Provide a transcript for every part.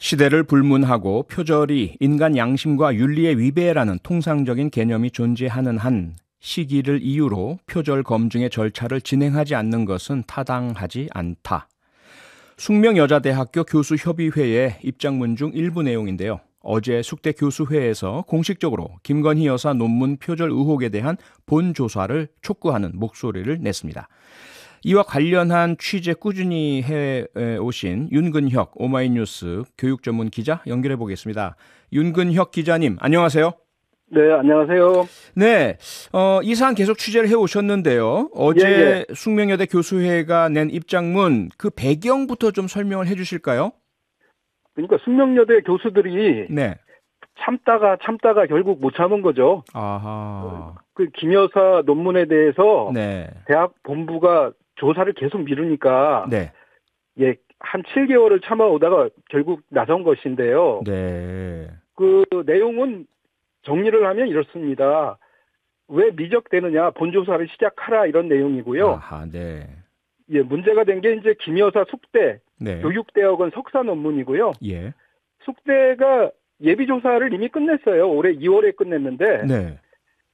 시대를 불문하고 표절이 인간 양심과 윤리의 위배라는 통상적인 개념이 존재하는 한 시기를 이유로 표절 검증의 절차를 진행하지 않는 것은 타당하지 않다. 숙명여자대학교 교수협의회의 입장문 중 일부 내용인데요. 어제 숙대 교수회에서 공식적으로 김건희 여사 논문 표절 의혹에 대한 본조사를 촉구하는 목소리를 냈습니다. 이와 관련한 취재 꾸준히 해오신 윤근혁 오마이뉴스 교육 전문 기자 연결해 보겠습니다. 윤근혁 기자님, 안녕하세요. 네, 안녕하세요. 네, 이 사안 계속 취재를 해오셨는데요. 어제 숙명여대 교수회가 낸 입장문 그 배경부터 좀 설명을 해주실까요? 그러니까 숙명여대 교수들이 네. 참다가 결국 못 참은 거죠. 아하. 그 김 여사 논문에 대해서 네. 대학 본부가 조사를 계속 미루니까 네. 한 7개월을 참아오다가 결국 나선 것인데요. 네. 그 내용은 정리를 하면 이렇습니다. 왜 미적되느냐, 본조사를 시작하라 이런 내용이고요. 아하, 네. 문제가 된 게 이제 김 여사 숙대 네. 교육대학원 석사 논문이고요. 예. 숙대가 예비조사를 이미 끝냈어요. 올해 2월에 끝냈는데 네.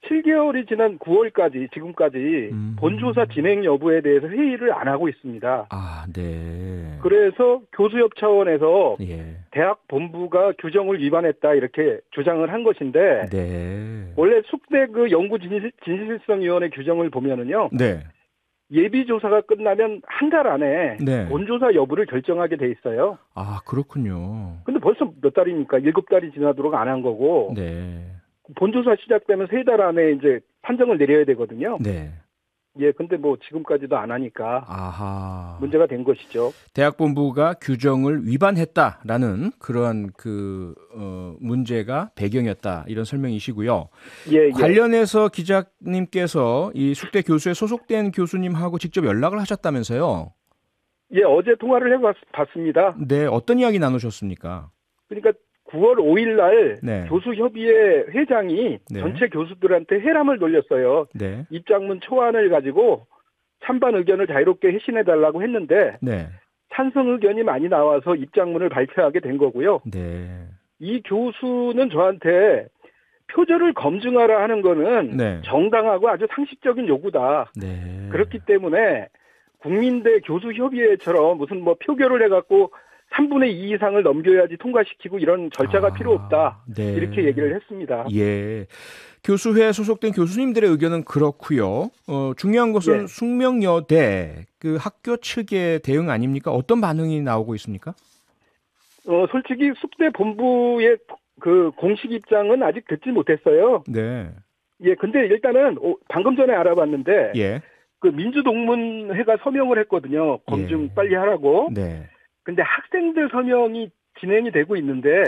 7개월이 지난 9월까지 지금까지 본조사 진행 여부에 대해서 회의를 안 하고 있습니다. 아, 네. 그래서 교수협 차원에서 예. 대학 본부가 규정을 위반했다 이렇게 주장을 한 것인데 네. 원래 숙대 그 연구 진실성위원회 규정을 보면은요. 네. 예비조사가 끝나면 한 달 안에 네. 본조사 여부를 결정하게 돼 있어요. 아, 그렇군요. 근데 벌써 몇 달입니까? 7달이 지나도록 안 한 거고. 네. 본조사 시작되면 3달 안에 이제 판정을 내려야 되거든요. 네. 근데 뭐 지금까지도 안 하니까 아하. 문제가 된 것이죠. 대학본부가 규정을 위반했다라는 그러한 문제가 배경이었다 이런 설명이시고요. 관련해서 기자님께서 이 숙대 교수에 소속된 교수님하고 직접 연락을 하셨다면서요? 어제 통화를 해봤습니다. 네, 어떤 이야기 나누셨습니까? 그러니까 9월 5일 날 네. 교수협의회 회장이 전체 교수들한테 회람을 돌렸어요. 네. 입장문 초안을 가지고 찬반 의견을 자유롭게 회신해달라고 했는데 찬성 의견이 많이 나와서 입장문을 발표하게 된 거고요. 네. 이 교수는 저한테 표절을 검증하라 하는 거는 정당하고 아주 상식적인 요구다. 네. 그렇기 때문에 국민대 교수협의회처럼 무슨 뭐 표결을 해갖고 3분의 2 이상을 넘겨야지 통과시키고 이런 절차가 필요 없다. 네. 이렇게 얘기를 했습니다. 예. 교수회에 소속된 교수님들의 의견은 그렇고요. 중요한 것은 숙명여대 그 학교 측의 대응 아닙니까? 어떤 반응이 나오고 있습니까? 솔직히 숙대 본부의 그 공식 입장은 아직 듣지 못했어요. 네. 근데 일단은 방금 전에 알아봤는데 그 민주동문회가 서명을 했거든요. 검증 빨리 하라고. 네. 근데 학생들 서명이 진행이 되고 있는데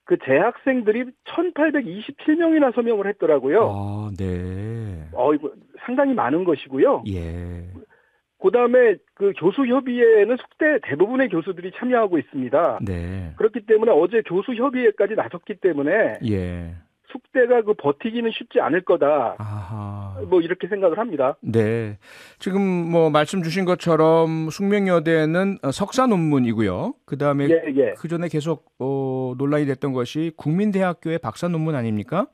그 재학생들이 1,827명이나 서명을 했더라고요. 아, 네. 이거 상당히 많은 것이고요. 예. 그다음에 그 교수협의회에는 숙대 대부분의 교수들이 참여하고 있습니다. 네. 그렇기 때문에 어제 교수협의회까지 나섰기 때문에 숙대가 그 버티기는 쉽지 않을 거다. 아하. 뭐 이렇게 생각을 합니다. 네. 지금 뭐 말씀 주신 것처럼 숙명여대는 석사 논문이고요. 그다음에 그 전에 계속 논란이 됐던 것이 국민대학교의 박사 논문 아닙니까?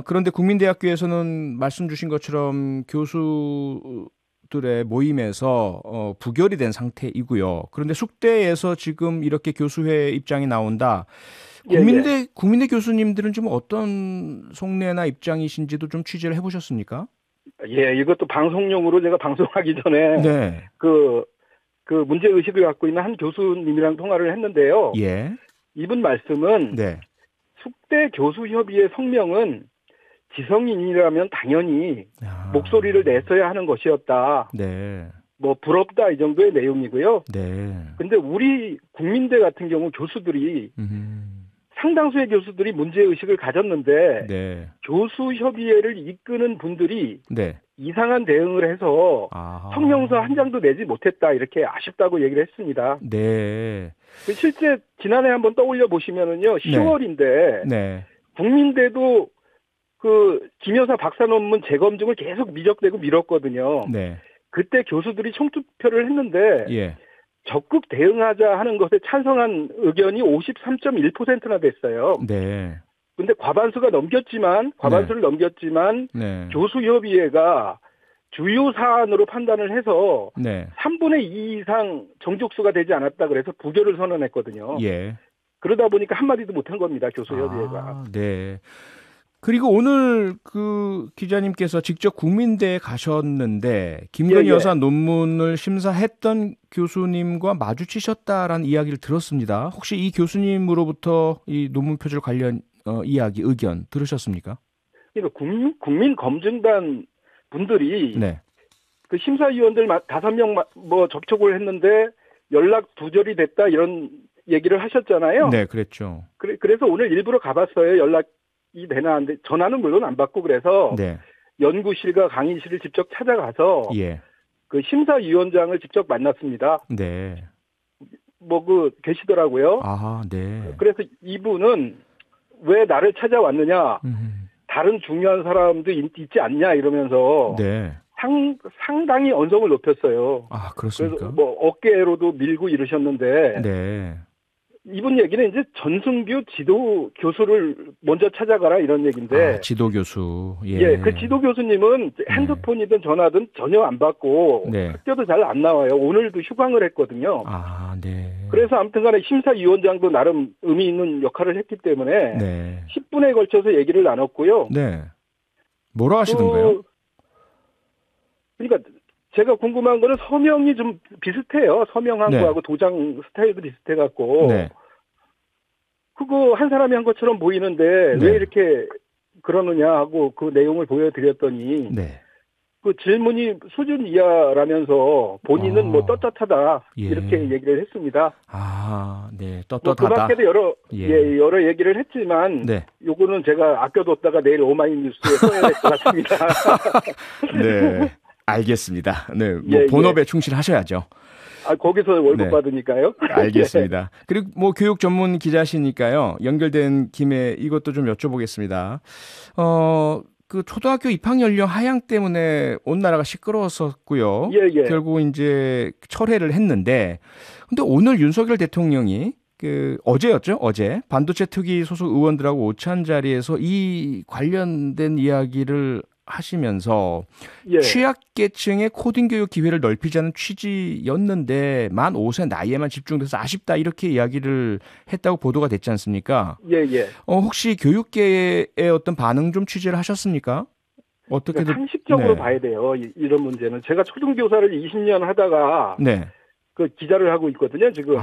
그런데 국민대학교에서는 말씀 주신 것처럼 교수들의 모임에서 부결이 된 상태이고요. 그런데 숙대에서 지금 이렇게 교수회 입장이 나온다. 국민대 교수님들은 지금 어떤 속내나 입장이신지도 좀 취재를 해보셨습니까? 이것도 방송용으로 제가 방송하기 전에 그 문제 의식을 갖고 있는 한 교수님이랑 통화를 했는데요. 이분 말씀은 숙대 교수협의회 성명은 지성인이라면 당연히 목소리를 냈어야 하는 것이었다. 뭐 부럽다 이 정도의 내용이고요. 근데 우리 국민대 같은 경우 교수들이 상당수의 교수들이 문제의식을 가졌는데 교수협의회를 이끄는 분들이 이상한 대응을 해서 성명서 한 장도 내지 못했다 이렇게 아쉽다고 얘기를 했습니다. 실제 지난해 한번 떠올려 보시면은요 10월인데 국민대도 그 김 여사 박사 논문 재검증을 계속 미적대고 미뤘거든요. 그때 교수들이 총투표를 했는데 적극 대응하자 하는 것에 찬성한 의견이 53.1%나 됐어요. 네. 근데 과반수를 넘겼지만 네. 교수협의회가 주요 사안으로 판단을 해서 네. 3분의 2 이상 정족수가 되지 않았다 그래서 부결을 선언했거든요. 예. 그러다 보니까 한마디도 못한 겁니다. 교수협의회가. 네. 그리고 오늘 그 기자님께서 직접 국민대에 가셨는데 김건희 여사 논문을 심사했던 교수님과 마주치셨다라는 이야기를 들었습니다. 혹시 이 교수님으로부터 이 논문 표절 관련 이야기, 의견 들으셨습니까? 그러니까 국민검증단 분들이 네. 그 심사위원들 5명 뭐 접촉을 했는데 연락 두절이 됐다 이런 얘기를 하셨잖아요. 네, 그랬죠. 그래서 오늘 일부러 가봤어요. 연락이 되나 안 돼. 전화는 물론 안 받고 그래서 네. 연구실과 강의실을 직접 찾아가서 예. 그 심사위원장을 직접 만났습니다. 네. 계시더라고요. 네. 그래서 이분은 왜 나를 찾아왔느냐? 다른 중요한 사람도 있지 않냐 이러면서 네. 상당히 언성을 높였어요. 그렇습니까? 그래서 어깨로도 밀고 이러셨는데 네. 이분 얘기는 이제 전승규 지도 교수를 먼저 찾아가라 이런 얘기인데. 지도 교수. 예. 그 지도 교수님은 핸드폰이든 전화든 전혀 안 받고 네. 학교도 잘 안 나와요. 오늘도 휴강을 했거든요. 네. 그래서 아무튼간에 심사위원장도 나름 의미 있는 역할을 했기 때문에 네. 10분에 걸쳐서 얘기를 나눴고요. 네. 뭐라 하시던가요? 그러니까 제가 궁금한 거는 서명이 좀 비슷해요. 서명한 네. 거하고 도장 스타일도 비슷해갖고. 네. 그거 한 사람이 한 것처럼 보이는데 네. 왜 이렇게 그러느냐 하고 그 내용을 보여드렸더니 네. 그 질문이 수준 이하라면서 본인은 뭐 떳떳하다 이렇게 얘기를 했습니다. 네, 떳떳하다. 그 밖에도 여러 얘기를 했지만 네. 요거는 제가 아껴뒀다가 내일 오마이뉴스에 써야 될 것 같습니다. 네, 알겠습니다. 네, 본업에 충실하셔야죠. 거기서 월급 받으니까요. 알겠습니다. 그리고 교육 전문 기자시니까요. 연결된 김에 이것도 좀 여쭤보겠습니다. 그 초등학교 입학 연령 하향 때문에 온 나라가 시끄러웠었고요. 결국 이제 철회를 했는데, 근데 오늘 윤석열 대통령이 어제였죠? 어제 반도체 특위 소속 의원들하고 오찬 자리에서 이 관련된 이야기를 하시면서 취약계층의 코딩 교육 기회를 넓히자는 취지였는데 만 5세 나이에만 집중돼서 아쉽다 이렇게 이야기를 했다고 보도가 됐지 않습니까? 혹시 교육계의 어떤 반응 좀 취재를 하셨습니까? 어떻게 상식적으로 봐야 돼요. 이런 문제는 제가 초등교사를 20년 하다가 그 기자를 하고 있거든요. 지금.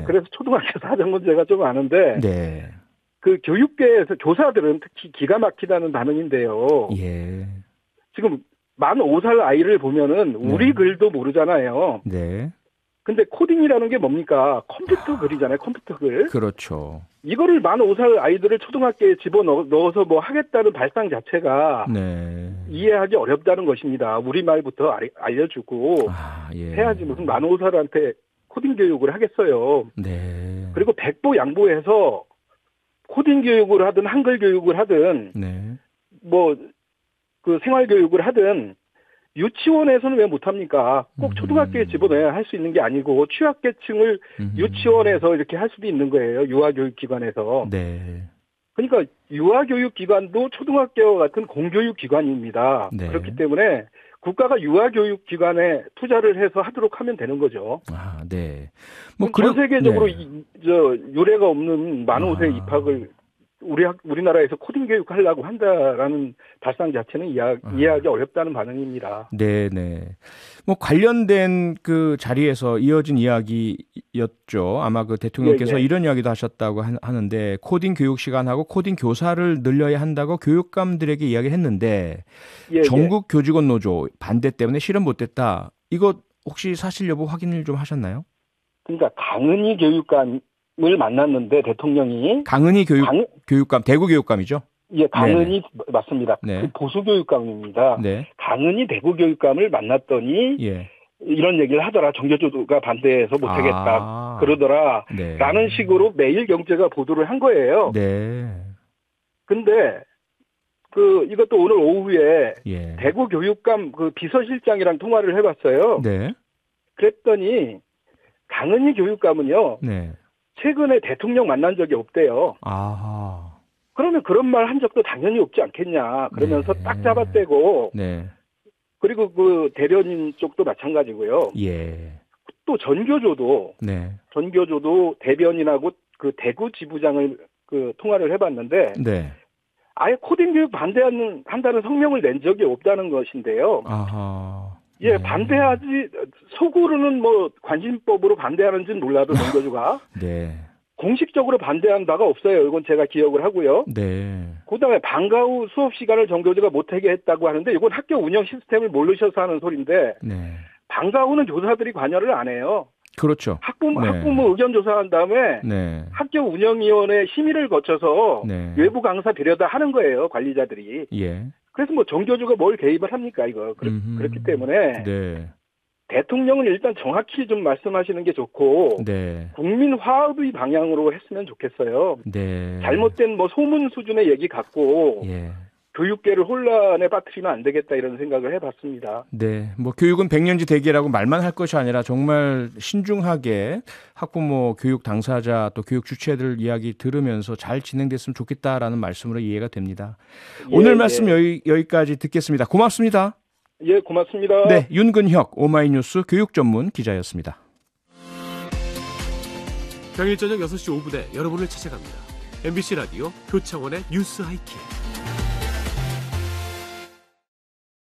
그래서 초등학교 사정 문제가 좀 아는데. 그 교육계에서 교사들은 특히 기가 막히다는 반응인데요. 지금 만 5살 아이를 보면은 우리 글도 모르잖아요. 근데 코딩이라는 게 뭡니까? 컴퓨터 글이잖아요. 컴퓨터 글. 그렇죠. 이거를 만 5살 아이들을 초등학교에 집어넣어서 뭐 하겠다는 발상 자체가 이해하기 어렵다는 것입니다. 우리말부터 알려주고 해야지 무슨 만 5살한테 코딩 교육을 하겠어요. 그리고 백보 양보해서 코딩 교육을 하든 한글 교육을 하든 그 생활 교육을 하든 유치원에서는 왜 못합니까? 꼭 초등학교에 집어넣어야 할 수 있는 게 아니고 취약계층을 유치원에서 이렇게 할 수도 있는 거예요. 유아교육기관에서. 그러니까 유아교육기관도 초등학교와 같은 공교육기관입니다. 그렇기 때문에 국가가 유아교육기관에 투자를 해서 하도록 하면 되는 거죠. 전 세계적으로 유례가 없는 만 5세 입학을 우리나라에서 코딩 교육 하려고 한다라는 발상 자체는 이해하기 어렵다는 반응입니다. 관련된 그 자리에서 이어진 이야기였죠. 아마 그 대통령께서 이런 이야기도 하셨다고 하는데 코딩 교육 시간하고 코딩 교사를 늘려야 한다고 교육감들에게 이야기를 했는데 전국 교직원 노조 반대 때문에 실현 못됐다. 이거 혹시 사실 여부 확인을 좀 하셨나요? 그러니까 강은희 교육감을 만났는데 대통령이 강은희 교육감 대구 교육감이죠? 강은희 맞습니다. 그 보수 교육감입니다. 강은희 대구 교육감을 만났더니 이런 얘기를 하더라. 정교조가 반대해서 못하겠다 그러더라. 라는 식으로 매일경제가 보도를 한 거예요. 근데 이것도 오늘 오후에 대구 교육감 그 비서실장이랑 통화를 해봤어요. 그랬더니 당연히 교육감은요. 네. 최근에 대통령 만난 적이 없대요. 아하. 그러면 그런 말 한 적도 당연히 없지 않겠냐. 그러면서 네. 딱 잡아떼고. 네. 그리고 그 대변인 쪽도 마찬가지고요. 예. 또 전교조도 네. 전교조도 대변인하고 그 대구 지부장을 그 통화를 해봤는데. 네. 아예 코딩 교육 반대한다는 성명을 낸 적이 없다는 것인데요. 아하. 예, 네. 반대하지, 속으로는 뭐 관심법으로 반대하는지는 몰라도 전교조가. 네. 공식적으로 반대한 바가 없어요. 이건 제가 기억을 하고요. 네. 그다음에 방과 후 수업 시간을 전교조가 못하게 했다고 하는데 이건 학교 운영 시스템을 모르셔서 하는 소리인데. 네. 방과 후는 교사들이 관여를 안 해요. 그렇죠. 학부모 의견 조사한 다음에 네. 학교 운영위원회 심의를 거쳐서 네. 외부 강사 데려다 하는 거예요. 관리자들이. 예. 그래서 뭐 정교조가 뭘 개입을 합니까 이거. 그렇기 때문에 네. 대통령은 일단 정확히 좀 말씀하시는 게 좋고 네. 국민 화합의 방향으로 했으면 좋겠어요. 네. 잘못된 뭐 소문 수준의 얘기 갖고 예. 교육계를 혼란에 빠뜨리면 안 되겠다 이런 생각을 해봤습니다. 네, 뭐 교육은 백년지 대계라고 말만 할 것이 아니라 정말 신중하게 학부모, 교육 당사자 또 교육 주체들 이야기 들으면서 잘 진행됐으면 좋겠다라는 말씀으로 이해가 됩니다. 예, 오늘 말씀 여기까지 듣겠습니다. 고맙습니다. 예, 고맙습니다. 네, 윤근혁 오마이뉴스 교육 전문 기자였습니다. 평일 저녁 6시 5분에 여러분을 찾아갑니다. MBC 라디오 표창원의 뉴스 하이킥.